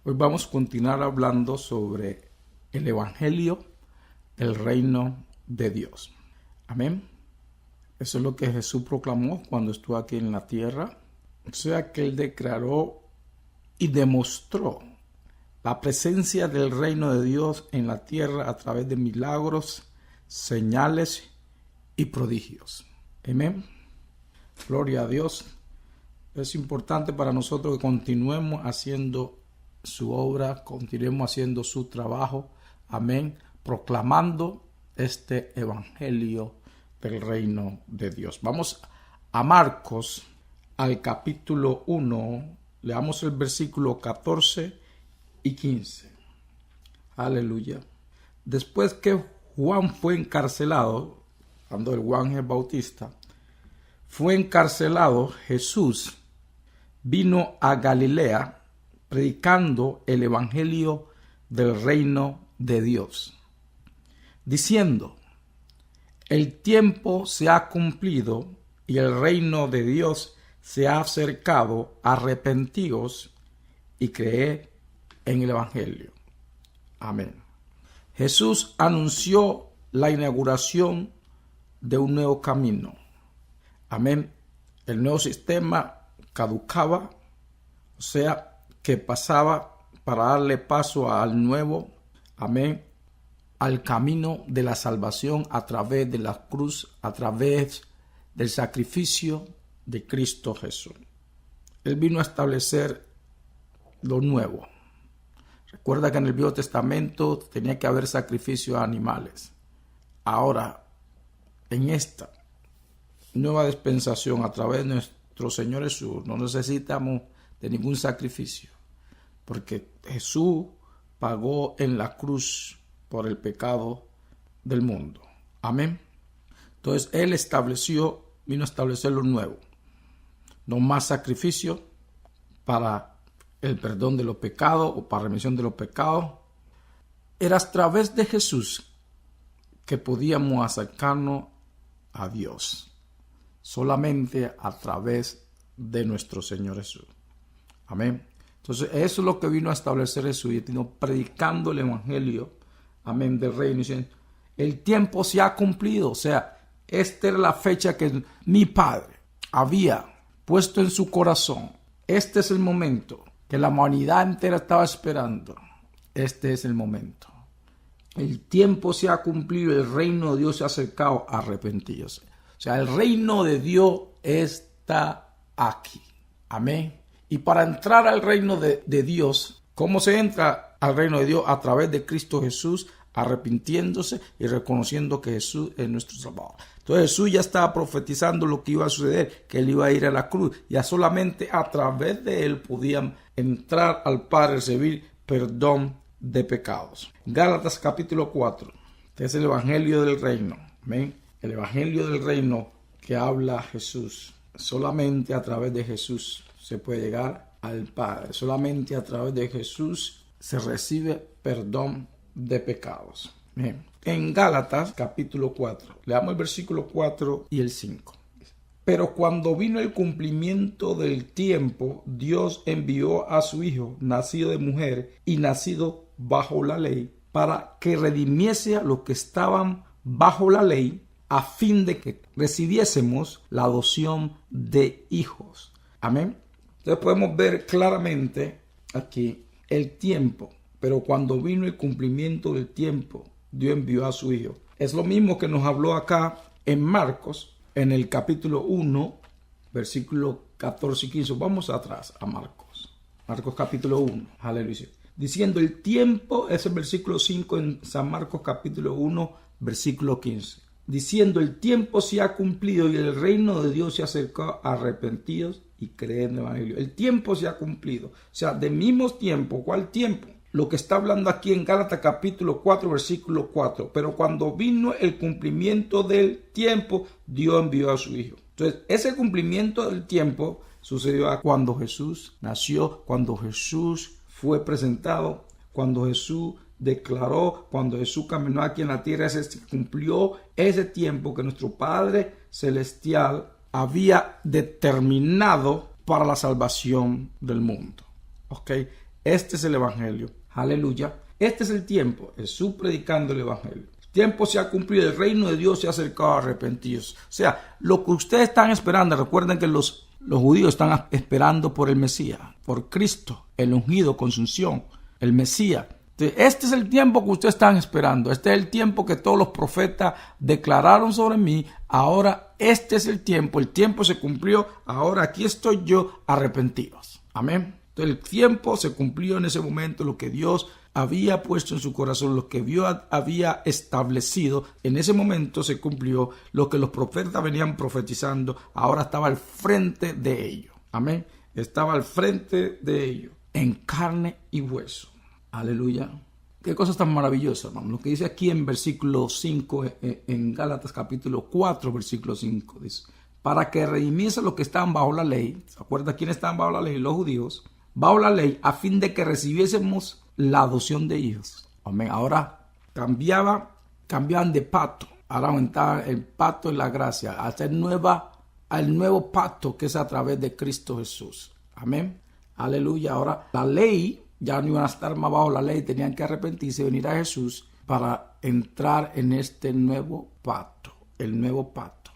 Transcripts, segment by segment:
Hoy vamos a continuar hablando sobre el Evangelio del Reino de Dios. Amén. Eso es lo que Jesús proclamó cuando estuvo aquí en la tierra. O sea que Él declaró y demostró la presencia del reino de Dios en la tierra a través de milagros, señales y prodigios. Amén. Gloria a Dios. Es importante para nosotros que continuemos haciendo su obra, continuemos haciendo su trabajo. Amén. Proclamando este evangelio del reino de Dios. Vamos a Marcos, al capítulo 1. Leamos el versículo 14 y 15. Aleluya. Después que Juan fue encarcelado, cuando el Juan el Bautista fue encarcelado, Jesús vino a Galilea predicando el evangelio del reino de Dios, diciendo: el tiempo se ha cumplido y el reino de Dios se ha acercado, arrepentíos y creed en el evangelio. Amén. Jesús anunció la inauguración de un nuevo camino. Amén. El nuevo sistema caducaba, o sea, que pasaba para darle paso al nuevo, amén, al camino de la salvación a través de la cruz, a través del sacrificio de Cristo Jesús. Él vino a establecer lo nuevo. Recuerda que en el Viejo Testamento tenía que haber sacrificio a animales. Ahora, en esta nueva dispensación a través de nuestro Señor Jesús, no necesitamos de ningún sacrificio, porque Jesús pagó en la cruz por el pecado del mundo. Amén. Entonces Él vino a establecer lo nuevo. No más sacrificio para el perdón de los pecados o para remisión de los pecados. Era a través de Jesús que podíamos acercarnos a Dios. Solamente a través de nuestro Señor Jesús. Amén. Entonces eso es lo que vino a establecer Jesús, y vino predicando el evangelio, amén, del reino, diciendo: el tiempo se ha cumplido. O sea, esta era la fecha que mi Padre había puesto en su corazón. Este es el momento que la humanidad entera estaba esperando. Este es el momento. El tiempo se ha cumplido, el reino de Dios se ha acercado, arrepentíos. O sea, el reino de Dios está aquí. Amén. Y para entrar al reino de Dios, ¿cómo se entra al reino de Dios? A través de Cristo Jesús, arrepintiéndose y reconociendo que Jesús es nuestro Salvador. Entonces Jesús ya estaba profetizando lo que iba a suceder, que Él iba a ir a la cruz. Ya solamente a través de Él podían entrar al Padre, recibir perdón de pecados. Gálatas capítulo 4. Este es el evangelio del reino. Amén. El evangelio del reino que habla Jesús. Solamente a través de Jesús se puede llegar al Padre. Solamente a través de Jesús se recibe perdón de pecados. Bien. En Gálatas capítulo 4, leamos el versículo 4 y el 5. Pero cuando vino el cumplimiento del tiempo, Dios envió a su Hijo, nacido de mujer y nacido bajo la ley, para que redimiese a los que estaban bajo la ley, a fin de que recibiésemos la adopción de hijos. Amén. Entonces podemos ver claramente aquí el tiempo. Pero cuando vino el cumplimiento del tiempo, Dios envió a su Hijo. Es lo mismo que nos habló acá en Marcos, en el capítulo 1, versículo 14 y 15. Vamos atrás a Marcos. Marcos capítulo 1. Aleluya. Diciendo el tiempo, es el versículo 5 en San Marcos capítulo 1, versículo 15. Diciendo el tiempo se ha cumplido y el reino de Dios se acercó, arrepentidos y creed en el evangelio. El tiempo se ha cumplido. O sea, del mismo tiempo. ¿Cuál tiempo? Lo que está hablando aquí en Gálatas capítulo 4, versículo 4. Pero cuando vino el cumplimiento del tiempo, Dios envió a su Hijo. Entonces, ese cumplimiento del tiempo sucedió cuando Jesús nació, cuando Jesús fue presentado, cuando Jesús declaró, cuando Jesús caminó aquí en la tierra. Se cumplió ese tiempo que nuestro Padre Celestial había determinado para la salvación del mundo. ¿Ok? Este es el evangelio. Aleluya. Este es el tiempo. Jesús predicando el evangelio. El tiempo se ha cumplido. El reino de Dios se ha acercado a arrepentidos. O sea, lo que ustedes están esperando, recuerden que los judíos están esperando por el Mesías, por Cristo, el ungido con su unción, el Mesías. Este es el tiempo que ustedes están esperando. Este es el tiempo que todos los profetas declararon sobre mí. Ahora este es el tiempo se cumplió. Ahora aquí estoy yo, arrepentidos. Amén. Entonces el tiempo se cumplió en ese momento. Lo que Dios había puesto en su corazón, lo que Dios había establecido, en ese momento se cumplió. Lo que los profetas venían profetizando, ahora estaba al frente de ellos. Amén. Estaba al frente de ellos, en carne y hueso. Aleluya. Qué cosa tan maravillosa, hermano. Lo que dice aquí en versículo 5, en Gálatas capítulo 4, versículo 5, dice: para que redimiese los que estaban bajo la ley. ¿Se acuerda quiénes estaban bajo la ley? Los judíos. Bajo la ley, a fin de que recibiésemos la adopción de hijos. Amén. Ahora cambiaban de pacto. Ahora aumentaba el pacto de la gracia, hasta el nuevo pacto que es a través de Cristo Jesús. Amén. Aleluya. Ahora la ley, ya no iban a estar más bajo la ley, tenían que arrepentirse y venir a Jesús para entrar en este nuevo pacto, el nuevo pacto,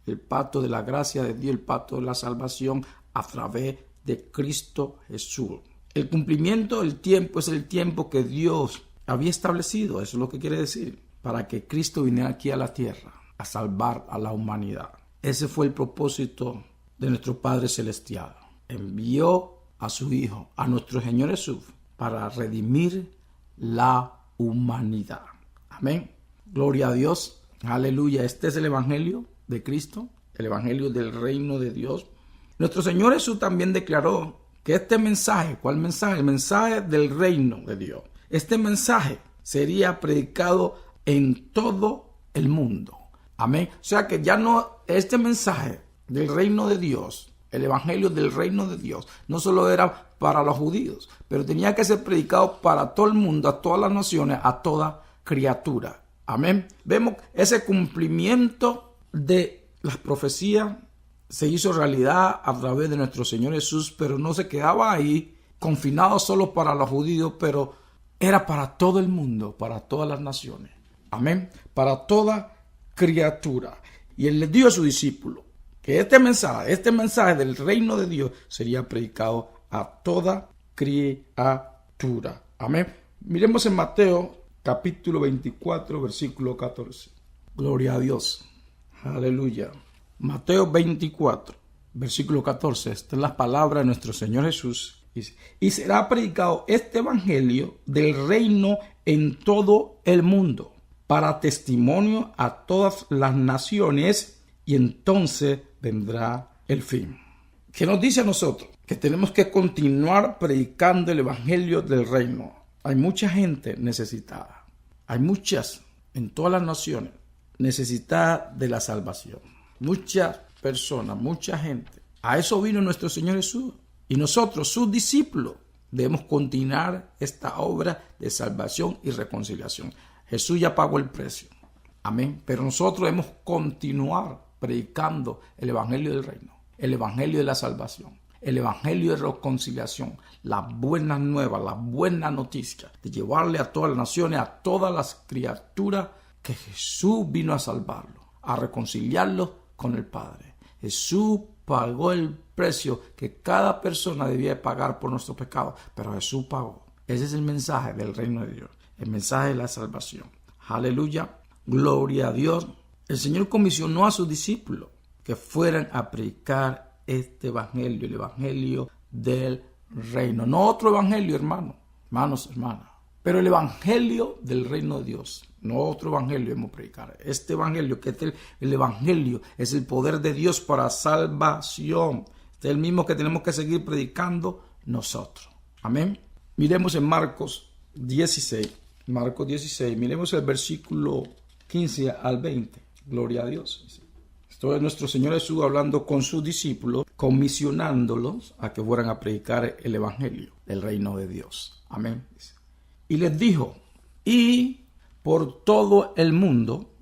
el pacto de la gracia de Dios, el pacto de la salvación a través de Cristo Jesús. El cumplimiento del tiempo es el tiempo que Dios había establecido, eso es lo que quiere decir, para que Cristo viniera aquí a la tierra a salvar a la humanidad. Ese fue el propósito de nuestro Padre Celestial. Envió a su Hijo, a nuestro Señor Jesús, para redimir la humanidad. Amén. Gloria a Dios. Aleluya. Este es el evangelio de Cristo, el evangelio del reino de Dios. Nuestro Señor Jesús también declaró que este mensaje, ¿cuál mensaje? El mensaje del reino de Dios. Este mensaje sería predicado en todo el mundo. Amén. O sea que ya no, este mensaje del reino de Dios, el evangelio del reino de Dios, no solo era para los judíos, pero tenía que ser predicado para todo el mundo, a todas las naciones, a toda criatura. Amén. Vemos ese cumplimiento de las profecías se hizo realidad a través de nuestro Señor Jesús, pero no se quedaba ahí confinado solo para los judíos, pero era para todo el mundo, para todas las naciones. Amén. Para toda criatura. Y él le dio a su discípulo que este mensaje del reino de Dios sería predicado a toda criatura. Amén. Miremos en Mateo capítulo 24, versículo 14. Gloria a Dios. Aleluya. Mateo 24, versículo 14. Esta es la palabra de nuestro Señor Jesús. Dice: y será predicado este evangelio del reino en todo el mundo, para testimonio a todas las naciones, y entonces vendrá el fin. ¿Qué nos dice a nosotros? Que tenemos que continuar predicando el evangelio del reino. Hay mucha gente necesitada. Hay muchas en todas las naciones necesitadas de la salvación. Muchas personas, mucha gente. A eso vino nuestro Señor Jesús. Y nosotros, sus discípulos, debemos continuar esta obra de salvación y reconciliación. Jesús ya pagó el precio. Amén. Pero nosotros debemos continuar predicando el evangelio del reino, el evangelio de la salvación, el evangelio de reconciliación, las buenas nuevas, las buenas noticias, de llevarle a todas las naciones, a todas las criaturas, que Jesús vino a salvarlos, a reconciliarlos con el Padre. Jesús pagó el precio que cada persona debía pagar por nuestro pecado, pero Jesús pagó. Ese es el mensaje del reino de Dios, el mensaje de la salvación. Aleluya, gloria a Dios. El Señor comisionó a sus discípulos que fueran a predicar este evangelio, el evangelio del reino. No otro evangelio, hermanos, hermanas, pero el evangelio del reino de Dios. No otro evangelio debemos predicar. Este evangelio, que es el evangelio, es el poder de Dios para salvación. Este es el mismo que tenemos que seguir predicando nosotros. Amén. Miremos en Marcos 16. Marcos 16. Miremos el versículo 15 al 20. Gloria a Dios. Esto es nuestro Señor Jesús hablando con sus discípulos, comisionándolos a que fueran a predicar el evangelio del reino de Dios. Amén. Y les dijo: y por todo el mundo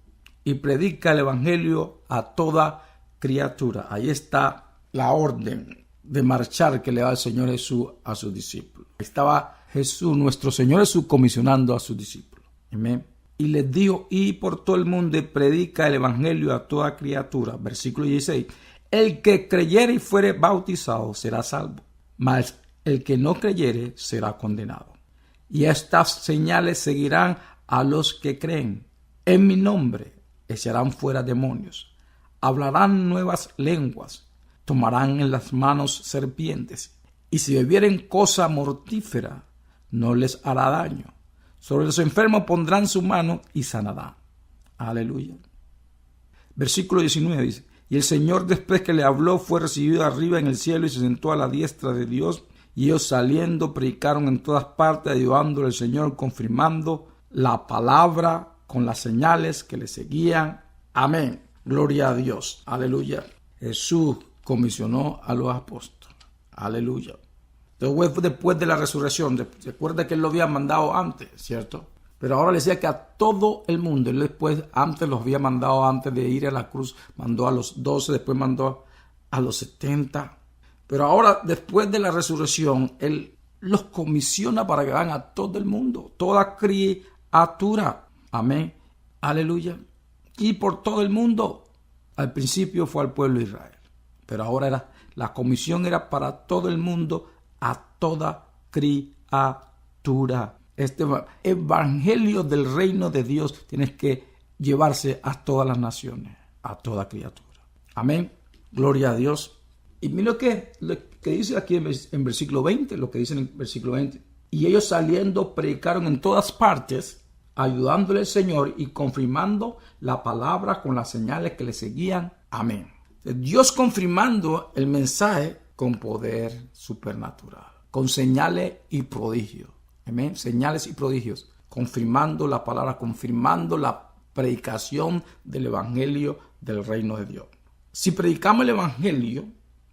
y predica el evangelio a toda criatura. Ahí está la orden de marchar que le da el Señor Jesús a sus discípulos. Estaba Jesús, nuestro Señor Jesús, comisionando a sus discípulos. Amén. Y les dijo, y por todo el mundo y predica el evangelio a toda criatura. Versículo 16. El que creyere y fuere bautizado será salvo, mas el que no creyere será condenado. Y estas señales seguirán a los que creen. En mi nombre echarán fuera demonios, hablarán nuevas lenguas, tomarán en las manos serpientes, y si bebieren cosa mortífera, no les hará daño. Sobre los enfermos pondrán su mano y sanarán. Aleluya. Versículo 19 dice, y el Señor, después que le habló, fue recibido arriba en el cielo y se sentó a la diestra de Dios. Y ellos saliendo predicaron en todas partes, ayudándole al Señor, confirmando la palabra con las señales que le seguían. Amén. Gloria a Dios. Aleluya. Jesús comisionó a los apóstoles. Aleluya. Después de la resurrección, recuerda que él lo había mandado antes, ¿cierto? Pero ahora le decía que a todo el mundo. Él después, antes los había mandado, antes de ir a la cruz, mandó a los 12, después mandó a los 70. Pero ahora, después de la resurrección, él los comisiona para que vayan a todo el mundo, toda criatura. Amén. Aleluya. Y por todo el mundo. Al principio fue al pueblo de Israel, pero ahora la comisión era para todo el mundo, a toda criatura. Este evangelio del reino de Dios tiene que llevarse a todas las naciones, a toda criatura. Amén. Gloria a Dios. Y mira lo que dice aquí en versículo 20, lo que dice en el versículo 20. Y ellos saliendo predicaron en todas partes, ayudándole al Señor y confirmando la palabra con las señales que le seguían. Amén. Dios confirmando el mensaje con poder supernatural, con señales y prodigios. Amén. Señales y prodigios, confirmando la palabra, confirmando la predicación del evangelio del reino de Dios. Si predicamos el evangelio,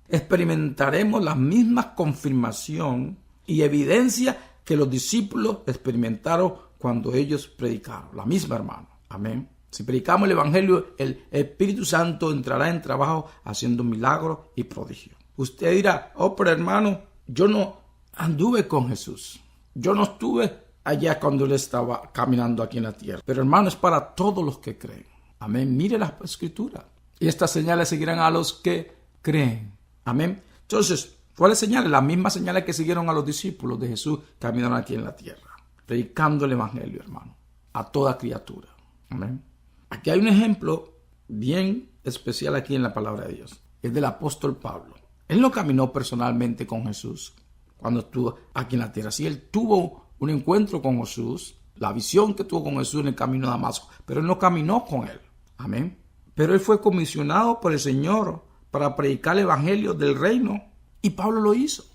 experimentaremos la misma confirmación y evidencia que los discípulos experimentaron cuando ellos predicaron. La misma, hermano. Amén. Si predicamos el evangelio, el Espíritu Santo entrará en trabajo haciendo milagros y prodigios. Usted dirá, pero hermano, yo no anduve con Jesús. Yo no estuve allá cuando él estaba caminando aquí en la tierra. Pero hermano, es para todos los que creen. Amén. Mire la escritura. Y estas señales seguirán a los que creen. Amén. Entonces, ¿cuáles señales? Las mismas señales que siguieron a los discípulos de Jesús caminaron aquí en la tierra, predicando el evangelio, hermano, a toda criatura. Amén. Aquí hay un ejemplo bien especial aquí en la palabra de Dios. Es del apóstol Pablo. Él no caminó personalmente con Jesús cuando estuvo aquí en la tierra. Sí, él tuvo un encuentro con Jesús, la visión que tuvo con Jesús en el camino de Damasco, pero él no caminó con él. Amén. Pero él fue comisionado por el Señor para predicar el evangelio del reino, y Pablo lo hizo.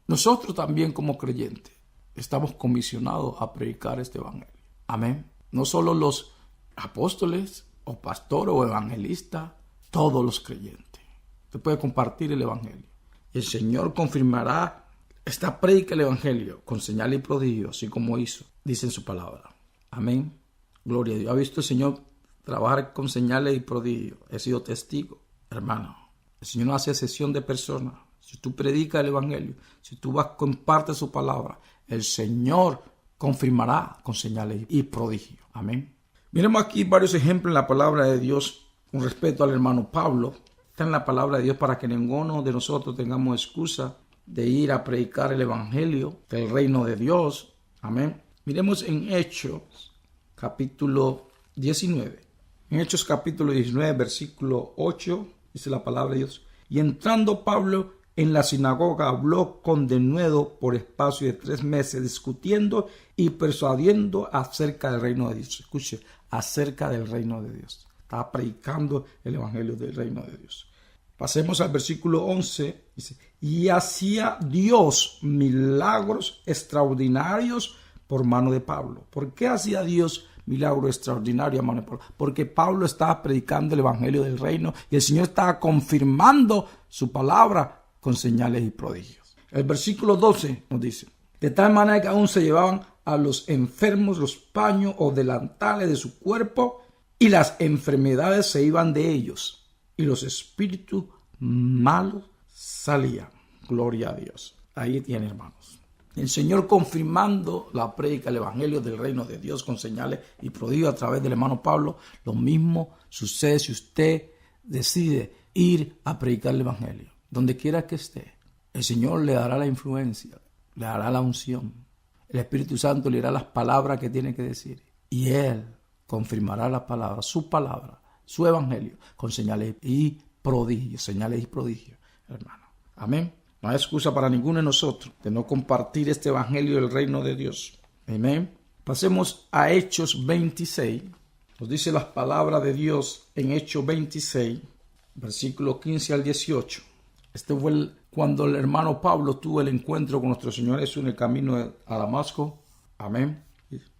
Nosotros también, como creyentes, estamos comisionados a predicar este evangelio. Amén. No solo los apóstoles o pastores o evangelistas, todos los creyentes. Usted puede compartir el evangelio y el Señor confirmará esta predica del evangelio con señal y prodigio, así como hizo, dice en su palabra. Amén. Gloria a Dios. ¿Ha visto el Señor trabajar con señales y prodigios? He sido testigo, hermano. El Señor no hace excepción de personas. Si tú predicas el evangelio, si tú vas, compartes su palabra, el Señor confirmará con señales y prodigios. Amén. Miremos aquí varios ejemplos en la palabra de Dios con respecto al hermano Pablo. Está en la palabra de Dios para que ninguno de nosotros tengamos excusa de ir a predicar el evangelio del reino de Dios. Amén. Miremos en Hechos capítulo 19. En Hechos capítulo 19, versículo 8, dice la palabra de Dios. Y entrando Pablo en la sinagoga, habló con denuedo por espacio de 3 meses, discutiendo y persuadiendo acerca del reino de Dios. Escuche, acerca del reino de Dios. Estaba predicando el evangelio del reino de Dios. Pasemos al versículo 11. Dice, y hacía Dios milagros extraordinarios por mano de Pablo. ¿Por qué hacía Dios milagros extraordinarios a mano de Pablo? Porque Pablo estaba predicando el evangelio del reino y el Señor estaba confirmando su palabra con señales y prodigios. El versículo 12 nos dice, de tal manera que aún se llevaban a los enfermos los paños o delantales de su cuerpo, y las enfermedades se iban de ellos, y los espíritus malos salían. Gloria a Dios. Ahí tiene, hermanos. El Señor confirmando la prédica, el evangelio del reino de Dios con señales y prodigios a través del hermano Pablo. Lo mismo sucede si usted decide ir a predicar el evangelio. Donde quiera que esté, el Señor le dará la influencia, le dará la unción. El Espíritu Santo le dará las palabras que tiene que decir. Y Él confirmará la palabra, su evangelio, con señales y prodigios, hermano. Amén. No hay excusa para ninguno de nosotros de no compartir este evangelio del reino de Dios. Amén. Pasemos a Hechos 26. Nos dice las palabras de Dios en Hechos 26, versículos 15 al 18. Este fue cuando el hermano Pablo tuvo el encuentro con nuestro Señor Jesús en el camino a Damasco. Amén.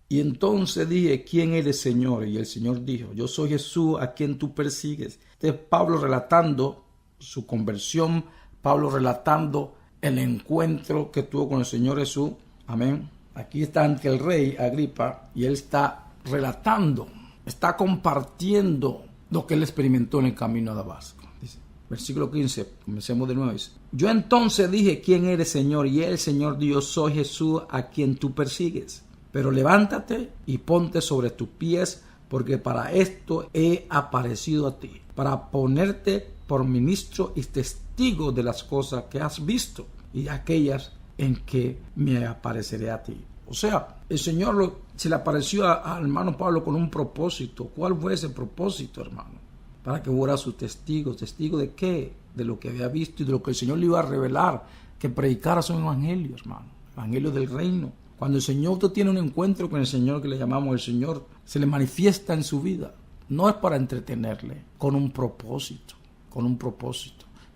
Y entonces dije, ¿quién eres, Señor? Y el Señor dijo, yo soy Jesús a quien tú persigues. Este es Pablo relatando su conversión, Pablo relatando el encuentro que tuvo con el Señor Jesús. Amén. Aquí está ante el rey Agripa y él está relatando, está compartiendo lo que él experimentó en el camino a Damasco. Dice, versículo 15, comencemos de nuevo. Dice, yo entonces dije, ¿quién eres, Señor? Y el Señor dijo, soy Jesús a quien tú persigues. Pero levántate y ponte sobre tus pies, porque para esto he aparecido a ti, para ponerte por ministro y testigo de las cosas que has visto y aquellas en que me apareceré a ti. O sea, el Señor se le apareció al hermano Pablo con un propósito. ¿Cuál fue ese propósito, hermano? Para que fuera su testigo. ¿Testigo de qué? De lo que había visto y de lo que el Señor le iba a revelar, que predicara su evangelio, hermano. Evangelio del reino. Cuando el Señor, usted tiene un encuentro con el Señor, que le llamamos el Señor, se le manifiesta en su vida. No es para entretenerle, con un propósito.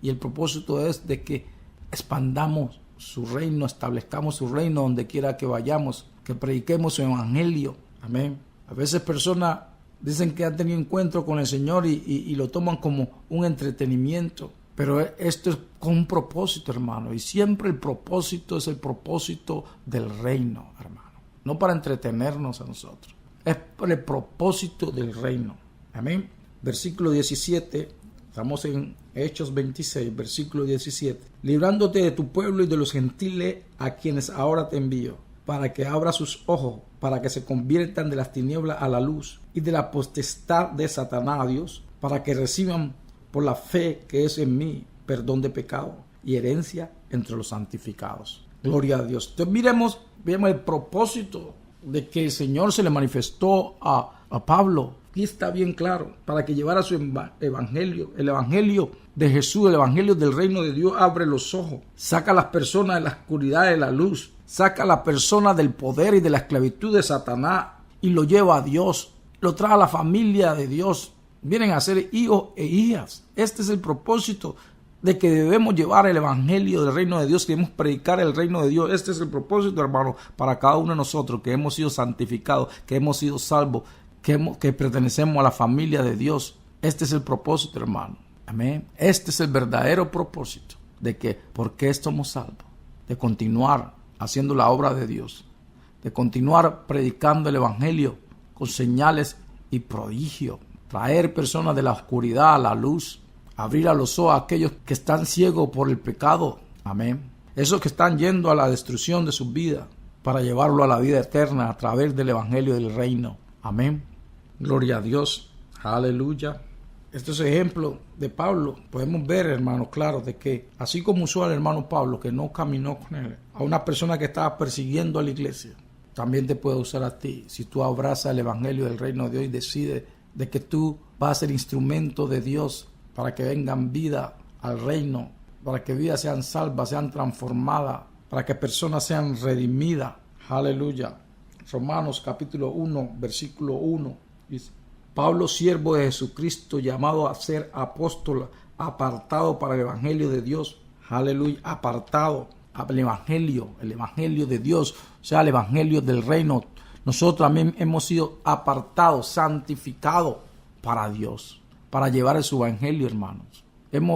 Y el propósito es de que expandamos su reino, establezcamos su reino donde quiera que vayamos, que prediquemos su evangelio. Amén. A veces personas dicen que han tenido encuentro con el Señor y lo toman como un entretenimiento. Pero esto es con un propósito, hermano. Y siempre el propósito es el propósito del reino, hermano. No para entretenernos a nosotros. Es por el propósito del reino. Amén. Versículo 17. Estamos en Hechos 26, versículo 17. Librándote de tu pueblo y de los gentiles a quienes ahora te envío, para que abra sus ojos, para que se conviertan de las tinieblas a la luz y de la potestad de Satanás a Dios, para que reciban por la fe que es en mí perdón de pecado y herencia entre los santificados. Gloria a Dios. Entonces vemos el propósito de que el Señor se le manifestó a Pablo. Aquí está bien claro, para que llevara su evangelio, el evangelio de Jesús, el evangelio del reino de Dios. Abre los ojos, saca a las personas de la oscuridad de la luz, saca a las personas del poder y de la esclavitud de Satanás y lo lleva a Dios, lo trae a la familia de Dios. Vienen a ser hijos e hijas. Este es el propósito de que debemos llevar el evangelio del reino de Dios, que debemos predicar el reino de Dios. Este es el propósito, hermano, para cada uno de nosotros que hemos sido santificados, que hemos sido salvos, que pertenecemos a la familia de Dios. Este es el propósito, hermano. Amén. Este es el verdadero propósito de que, ¿por qué somos salvos? De continuar haciendo la obra de Dios, de continuar predicando el evangelio con señales y prodigios. Traer personas de la oscuridad a la luz, abrir a los ojos a aquellos que están ciegos por el pecado. Amén. Esos que están yendo a la destrucción de sus vidas para llevarlo a la vida eterna a través del evangelio del reino. Amén. Gloria a Dios. Aleluya. Estos ejemplos de Pablo podemos ver, hermano, claro, de que así como usó al hermano Pablo, que no caminó con él, a una persona que estaba persiguiendo a la iglesia, también te puede usar a ti. Si tú abrazas el evangelio del reino de Dios y decides de que tú vas a ser instrumento de Dios para que vengan vida al reino, para que vidas sean salvas, sean transformadas, para que personas sean redimidas. Aleluya. Romanos capítulo 1, versículo 1. Dice, Pablo, siervo de Jesucristo, llamado a ser apóstol, apartado para el evangelio de Dios. Aleluya. Apartado al evangelio, el evangelio de Dios, o sea, el evangelio del reino. Nosotros también hemos sido apartados, santificados para Dios, para llevar su evangelio, hermanos.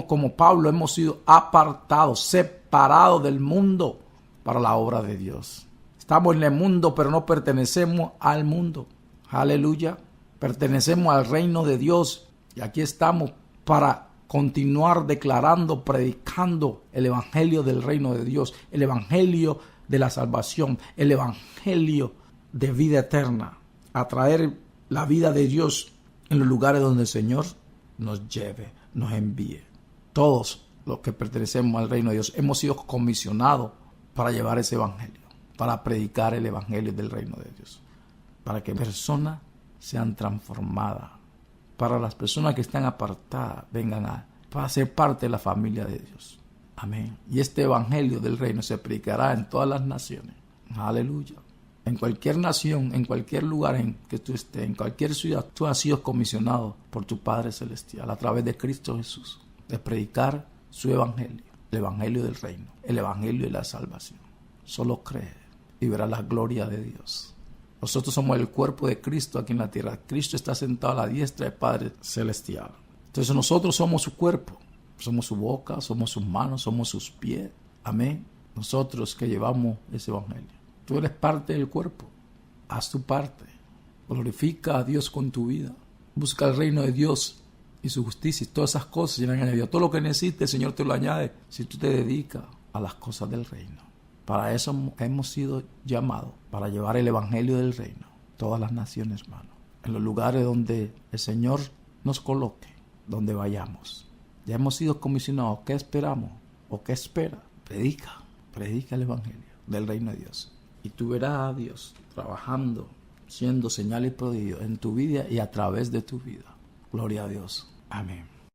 Como Pablo, hemos sido apartados, separados del mundo para la obra de Dios. Estamos en el mundo, pero no pertenecemos al mundo. Aleluya. Pertenecemos al reino de Dios y aquí estamos para continuar declarando, predicando el evangelio del reino de Dios, el evangelio de la salvación, el evangelio de vida eterna, a traer la vida de Dios en los lugares donde el Señor nos lleve, nos envíe. Todos los que pertenecemos al reino de Dios hemos sido comisionados para llevar ese evangelio, para predicar el evangelio del reino de Dios, para que personas sean transformadas, para las personas que están apartadas vengan para ser parte de la familia de Dios. Amén. Y este evangelio del reino se predicará en todas las naciones. Aleluya. En cualquier nación, en cualquier lugar en que tú estés, en cualquier ciudad, tú has sido comisionado por tu Padre Celestial a través de Cristo Jesús, de predicar su evangelio, el evangelio del reino, el evangelio de la salvación. Solo cree y verás la gloria de Dios. Nosotros somos el cuerpo de Cristo aquí en la tierra. Cristo está sentado a la diestra del Padre Celestial. Entonces nosotros somos su cuerpo, somos su boca, somos sus manos, somos sus pies. Amén. Nosotros que llevamos ese evangelio. Tú eres parte del cuerpo. Haz tu parte. Glorifica a Dios con tu vida. Busca el reino de Dios y su justicia y todas esas cosas serán añadidas. Todo lo que necesites, el Señor te lo añade si tú te dedicas a las cosas del reino. Para eso hemos sido llamados, para llevar el evangelio del reino a todas las naciones, hermano. En los lugares donde el Señor nos coloque, donde vayamos. Ya hemos sido comisionados. ¿Qué esperamos? ¿O qué espera? Predica el evangelio del reino de Dios. Y tú verás a Dios trabajando, siendo señal y prodigio en tu vida y a través de tu vida. Gloria a Dios. Amén.